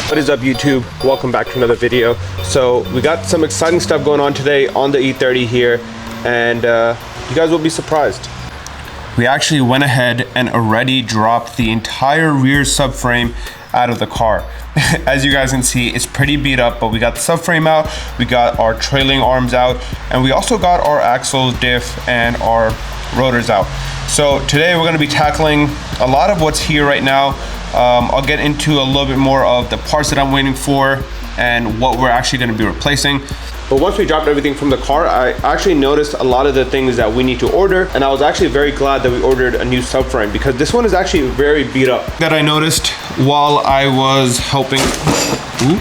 What is up, YouTube? Welcome back to another video. So we got some exciting stuff going on today on the E30 here, and you guys will be surprised. We actually went ahead and already dropped the entire rear subframe out of the car. As you guys can see, it's pretty beat up, but we got the subframe out, we got our trailing arms out, and we also got our axles, diff, and our rotors out. So today we're going to be tackling a lot of what's here right now. I'll get into a little bit more of the parts that I'm waiting for and what we're actually going to be replacing. But once we dropped everything from the car, I actually noticed a lot of the things that we need to order, and I was actually very glad that we ordered a new subframe because this one is actually very beat up. That I noticed while I was helping. Ooh.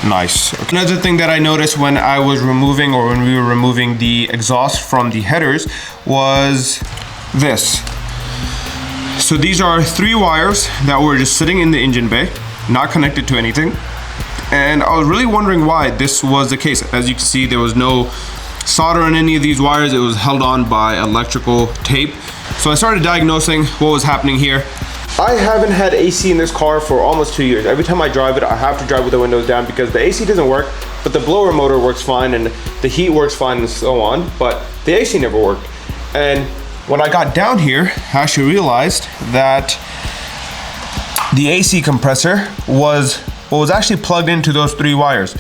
Nice. Another thing that I noticed when I was removing, or when we were removing the exhaust from the headers, was this. So these are 3 wires that were just sitting in the engine bay, not connected to anything. And I was really wondering why this was the case. As you can see, there was no solder on any of these wires. It was held on by electrical tape. So I started diagnosing what was happening here. I haven't had AC in this car for almost 2 years. Every time I drive it, I have to drive with the windows down because the AC doesn't work, but the blower motor works fine and the heat works fine and so on, but the AC never worked. And when I got down here, I actually realized that the AC compressor was what was actually plugged into those 3 wires.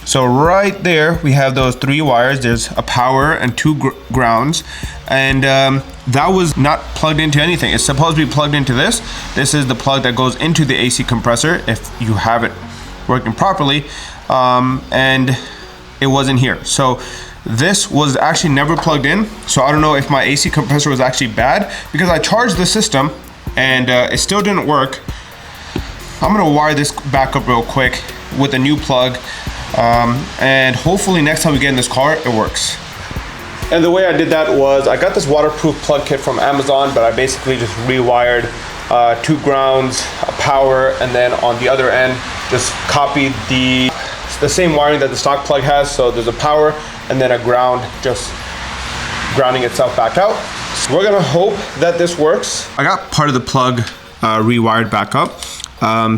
So right there, we have those 3 wires. There's a power and 2 grounds, and that was not plugged into anything. It's supposed to be plugged into this. This is the plug that goes into the AC compressor if you have it working properly, and it wasn't here. So this was actually never plugged in. So I don't know if my AC compressor was actually bad, because I charged the system and it still didn't work. I'm gonna wire this back up real quick with a new plug, and hopefully next time we get in this car, it works. And the way I did that was I got this waterproof plug kit from Amazon, but I basically just rewired 2 grounds, a power, and then on the other end, just copied the same wiring that the stock plug has. So there's a power and then a ground, just grounding itself back out. So we're gonna hope that this works. I got part of the plug rewired back up.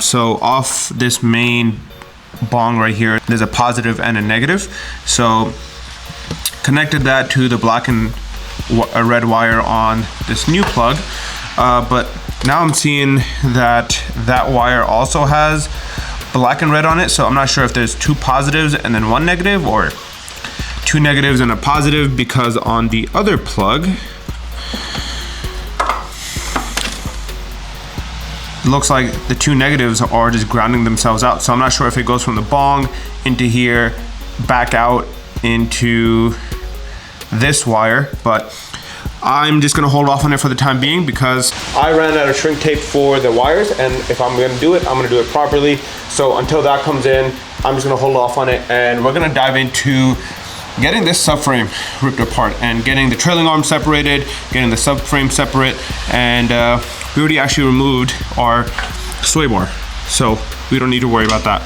So off this main bong right here, there's a positive and a negative. So connected that to the black and red wire on this new plug. But now I'm seeing that that wire also has black and red on it. So I'm not sure if there's 2 positives and then 1 negative, or 2 negatives and a positive, because on the other plug, it looks like the 2 negatives are just grounding themselves out. So I'm not sure if it goes from the bong into here, back out into this wire, but I'm just gonna hold off on it for the time being because I ran out of shrink tape for the wires, and if I'm gonna do it, I'm gonna do it properly. So until that comes in, I'm just gonna hold off on it, and we're gonna dive into getting this subframe ripped apart and getting the trailing arm separated, getting the subframe separate, and we already actually removed our sway bar, so we don't need to worry about that.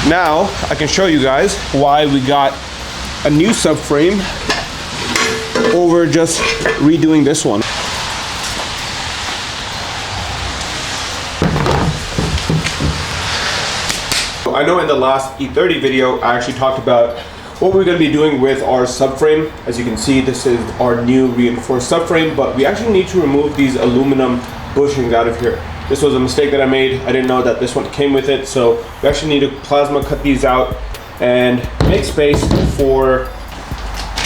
Now I can show you guys why we got a new subframe over just redoing this one. I know in the last E30 video, I actually talked about what we're going to be doing with our subframe. As you can see, this is our new reinforced subframe, but we actually need to remove these aluminum bushings out of here. This was a mistake that I made. I didn't know that this one came with it, so we actually need to plasma cut these out and make space for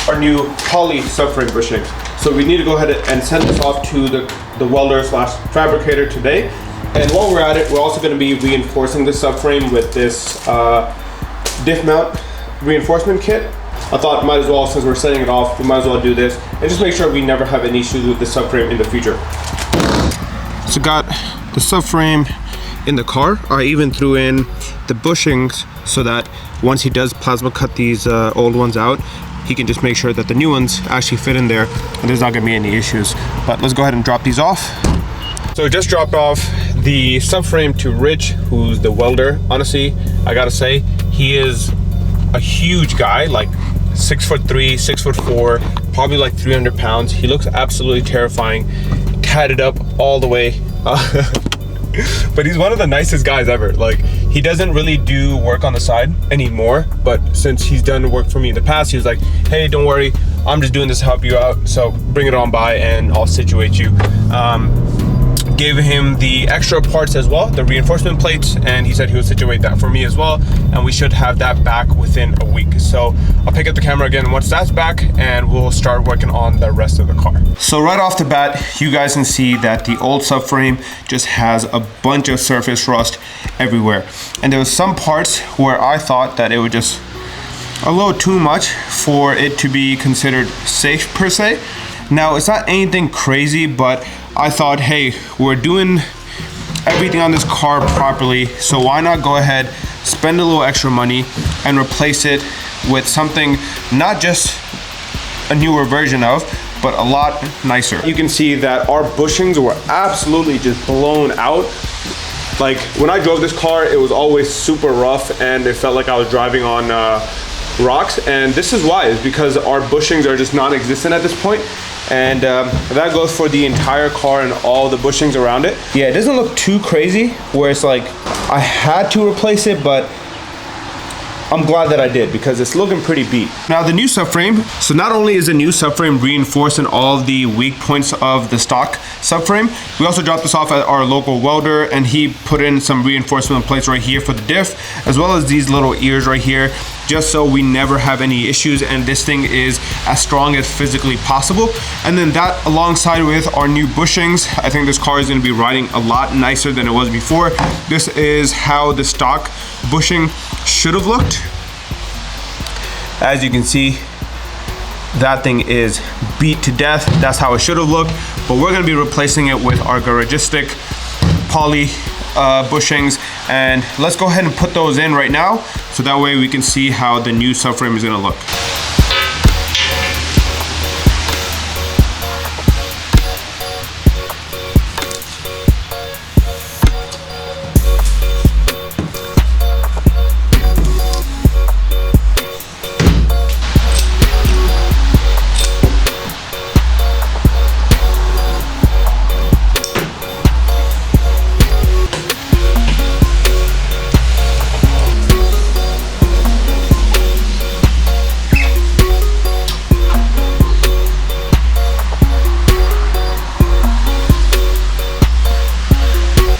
our new poly subframe bushings. So we need to go ahead and send this off to the welder slash fabricator today. And while we're at it, we're also going to be reinforcing the subframe with this diff mount reinforcement kit. I thought might as well, since we're setting it off, we might as well do this and just make sure we never have any issues with the subframe in the future. So got the subframe in the car. I even threw in the bushings so that once he does plasma cut these old ones out, he can just make sure that the new ones actually fit in there and there's not gonna be any issues. But let's go ahead and drop these off. So I just dropped off the subframe to Rich, who's the welder. Honestly, I gotta say, he is a huge guy, like 6'3", 6'4", probably like 300 pounds. He looks absolutely terrifying, catted up all the way. But he's one of the nicest guys ever. Like, he doesn't really do work on the side anymore, but since he's done work for me in the past, he was like, hey, don't worry, I'm just doing this to help you out, so bring it on by and I'll situate you. Gave him the extra parts as well, the reinforcement plates, and he said he would situate that for me as well, and we should have that back within a week. So I'll pick up the camera again once that's back and we'll start working on the rest of the car. So right off the bat, you guys can see that the old subframe just has a bunch of surface rust everywhere, and there was some parts where I thought that it would just a little too much for it to be considered safe per se. Now, it's not anything crazy, but I thought, hey, we're doing everything on this car properly, so why not go ahead, spend a little extra money and replace it with something not just a newer version of, but a lot nicer. You can see that our bushings were absolutely just blown out. Like, when I drove this car, it was always super rough and it felt like I was driving on rocks, and this is why. It's because our bushings are just non-existent at this point. And that goes for the entire car and all the bushings around it. Yeah, it doesn't look too crazy where it's like I had to replace it, but I'm glad that I did because it's looking pretty beat. Now the new subframe, so not only is the new subframe reinforcing all of the weak points of the stock subframe, we also dropped this off at our local welder and he put in some reinforcement plates right here for the diff, as well as these little ears right here, just so we never have any issues and this thing is as strong as physically possible. And then that alongside with our new bushings, I think this car is gonna be riding a lot nicer than it was before. This is how the stock bushing should have looked. As you can see, that thing is beat to death. That's how it should have looked, but we're gonna be replacing it with our garagistic poly bushings, and let's go ahead and put those in right now so that way we can see how the new subframe is gonna look.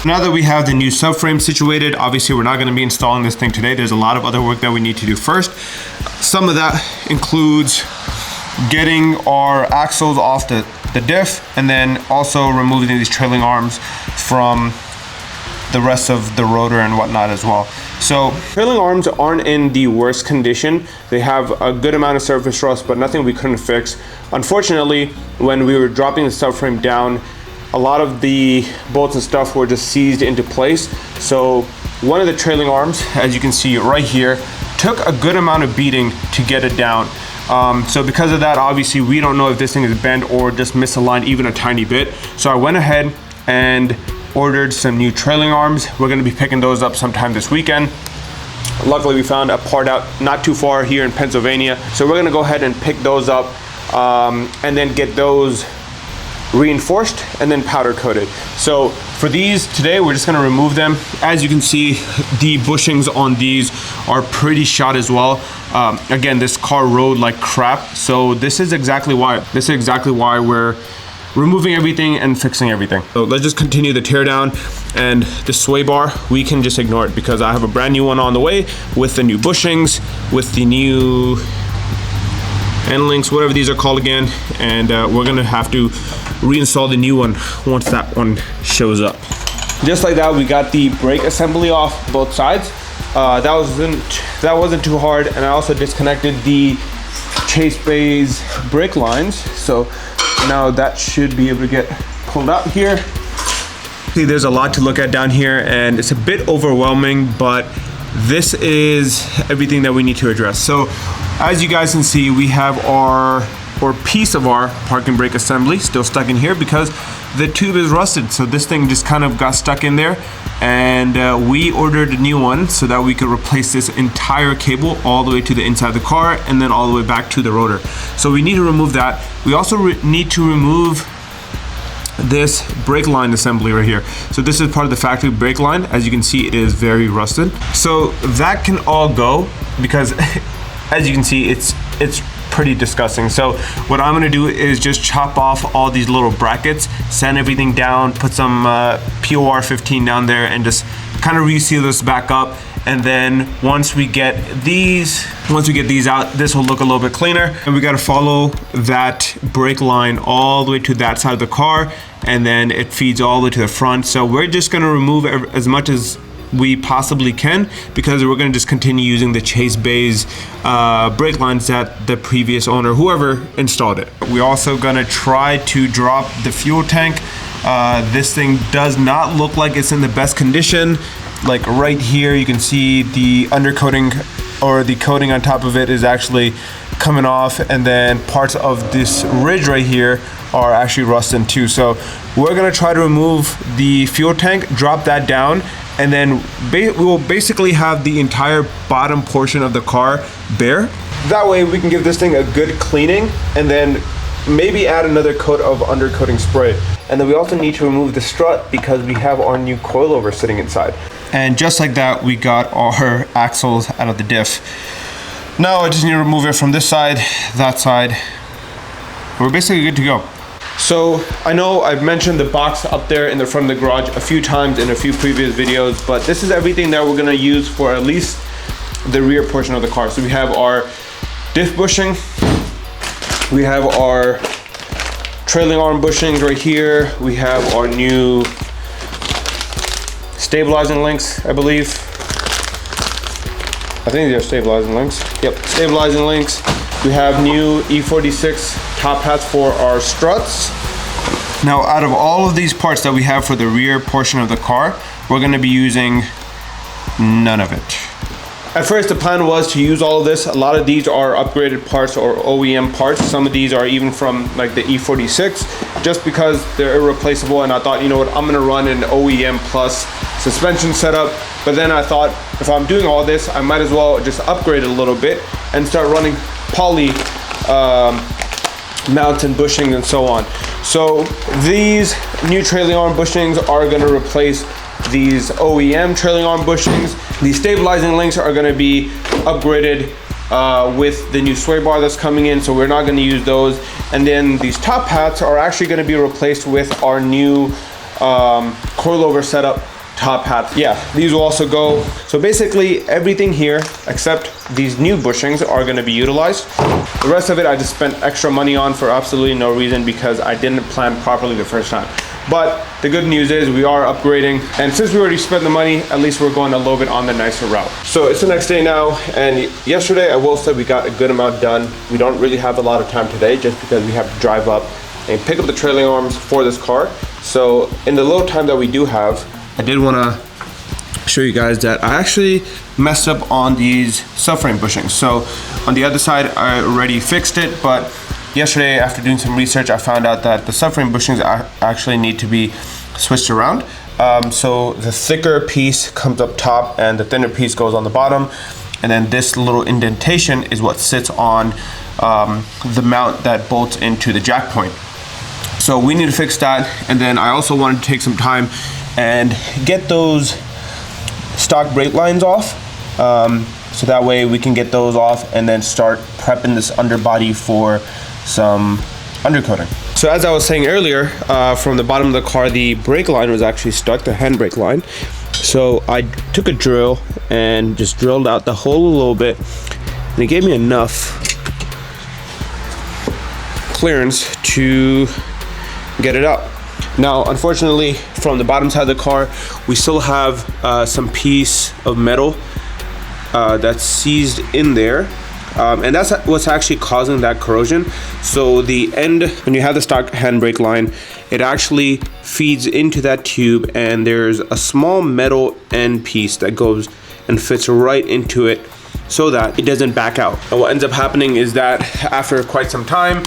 Now that we have the new subframe situated, obviously we're not going to be installing this thing today. There's a lot of other work that we need to do first. Some of that includes getting our axles off the diff, and then also removing these trailing arms from the rest of the rotor and whatnot as well. So trailing arms aren't in the worst condition. They have a good amount of surface rust, but nothing we couldn't fix. Unfortunately, when we were dropping the subframe down, a lot of the bolts and stuff were just seized into place. So one of the trailing arms, as you can see right here, took a good amount of beating to get it down. So because of that, obviously we don't know if this thing is bent or just misaligned even a tiny bit. So I went ahead and ordered some new trailing arms. We're gonna be picking those up sometime this weekend. Luckily we found a part out not too far here in Pennsylvania. So we're gonna go ahead and pick those up and then get those reinforced and then powder coated. So For these today, we're just gonna remove them. As you can see, the bushings on these are pretty shot as well. Again, this car rode like crap, so this is exactly why we're removing everything and fixing everything. So let's just continue the tear down, and the sway bar, we can just ignore it because I have a brand new one on the way with the new bushings, with the new end links, whatever these are called again, and we're gonna have to reinstall the new one once that one shows up. Just like that, we got the brake assembly off both sides. That wasn't too hard, and I also disconnected the chase bays brake lines, so now that should be able to get pulled out here. See, there's a lot to look at down here, and it's a bit overwhelming, but this is everything that we need to address. So as you guys can see, we have our piece of our parking brake assembly still stuck in here because the tube is rusted. So this thing just kind of got stuck in there, and we ordered a new one so that we could replace this entire cable all the way to the inside of the car and then all the way back to the rotor. So we need to remove that. We also need to remove this brake line assembly right here. So this is part of the factory brake line. As you can see, it is very rusted. So that can all go because as you can see, it's pretty disgusting. So what I'm gonna do is just chop off all these little brackets, sand everything down, put some POR 15 down there, and just kind of reseal this back up. And then once we get these out, this will look a little bit cleaner. And we got to follow that brake line all the way to that side of the car, and then it feeds all the way to the front. So we're just going to remove as much as we possibly can because we're going to just continue using the chase bays brake lines that the previous owner, whoever installed it. We're also going to try to drop the fuel tank. This thing does not look like it's in the best condition. Like right here, you can see the undercoating or the coating on top of it is actually coming off, and then parts of this ridge right here are actually rusting too. So we're gonna try to remove the fuel tank, drop that down, and then we will basically have the entire bottom portion of the car bare. That way we can give this thing a good cleaning and then maybe add another coat of undercoating spray. And then we also need to remove the strut because we have our new coilover sitting inside. And just like that, we got our axles out of the diff. Now I just need to remove it from this side, that side. We're basically good to go. So I know I've mentioned the box up there in the front of the garage a few times in a few previous videos, but this is everything that we're gonna use for at least the rear portion of the car. So we have our diff bushing, we have our trailing arm bushings right here, we have our new stabilizing links, I believe. I think these are stabilizing links. Yep, stabilizing links. We have new E46 top hats for our struts. Now, out of all of these parts that we have for the rear portion of the car, we're gonna be using none of it. At first, the plan was to use all of this. A lot of these are upgraded parts or OEM parts. Some of these are even from like the E46, just because they're irreplaceable. And I thought, you know what, I'm gonna run an OEM plus suspension setup. But then I thought, if I'm doing all this, I might as well just upgrade it a little bit and start running poly mounts and bushings and so on. So these new trailing arm bushings are gonna replace these OEM trailing arm bushings. These stabilizing links are gonna be upgraded with the new sway bar that's coming in, so we're not gonna use those. And then these top hats are actually gonna be replaced with our new coilover setup top hat. Yeah, these will also go. So basically everything here except these new bushings are gonna be utilized. The rest of it I just spent extra money on for absolutely no reason because I didn't plan properly the first time. But the good news is we are upgrading, and since we already spent the money, at least we're going a little bit on the nicer route. So it's the next day now, and yesterday I will say we got a good amount done. We don't really have a lot of time today just because we have to drive up and pick up the trailing arms for this car. So in the little time that we do have, I did want to show you guys that I actually messed up on these subframe bushings. So on the other side I already fixed it, but yesterday after doing some research I found out that the subframe bushings actually need to be switched around. So the thicker piece comes up top and the thinner piece goes on the bottom, and then this little indentation is what sits on the mount that bolts into the jack point. So we need to fix that, and then I also wanted to take some time and get those stock brake lines off. So that way we can get those off and then start prepping this underbody for some undercoating. So as I was saying earlier, from the bottom of the car, the brake line was actually stuck, the handbrake line. So I took a drill and just drilled out the hole a little bit, and it gave me enough clearance to get it up. Now, unfortunately, from the bottom side of the car, we still have some piece of metal that's seized in there. And that's what's actually causing that corrosion. So the end, when you have the stock handbrake line, it actually feeds into that tube, and there's a small metal end piece that goes and fits right into it so that it doesn't back out. And what ends up happening is that after quite some time,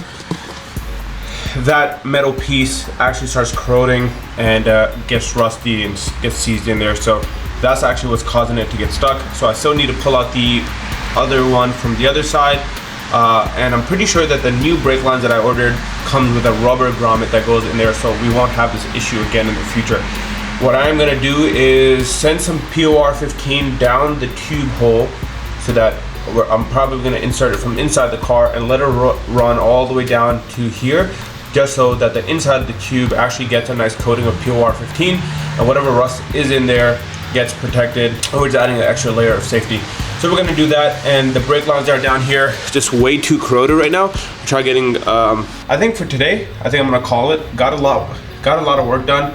that metal piece actually starts corroding and gets rusty and gets seized in there. So that's actually what's causing it to get stuck. So I still need to pull out the other one from the other side, and I'm pretty sure that the new brake lines that I ordered comes with a rubber grommet that goes in there, so we won't have this issue again in the future. What I'm gonna do is send some POR 15 down the tube hole, so that I'm probably gonna insert it from inside the car and let it run all the way down to here, just so that the inside of the tube actually gets a nice coating of POR 15, and whatever rust is in there gets protected. We're just adding an extra layer of safety. So we're gonna do that, and the brake lines are down here just way too corroded right now. Try getting, I think for today, I think I'm gonna call it. Got a lot of work done,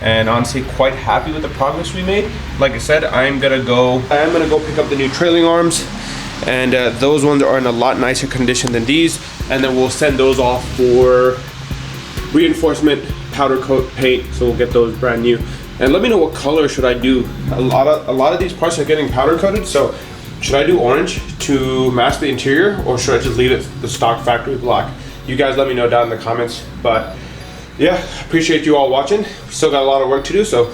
and honestly quite happy with the progress we made. Like I said, I am gonna go pick up the new trailing arms, and those ones are in a lot nicer condition than these, and then we'll send those off for reinforcement, powder coat paint, so we'll get those brand new. And let me know what color should I do. A lot of these parts are getting powder coated, so should I do orange to match the interior, or should I just leave it the stock factory black? You guys let me know down in the comments. But yeah, appreciate you all watching. We still got a lot of work to do, so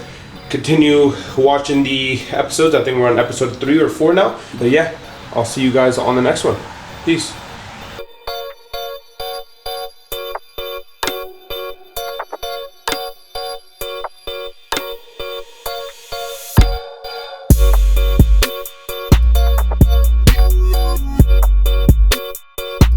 continue watching the episodes. I think we're on episode 3 or 4 now. But yeah, I'll see you guys on the next one. Peace.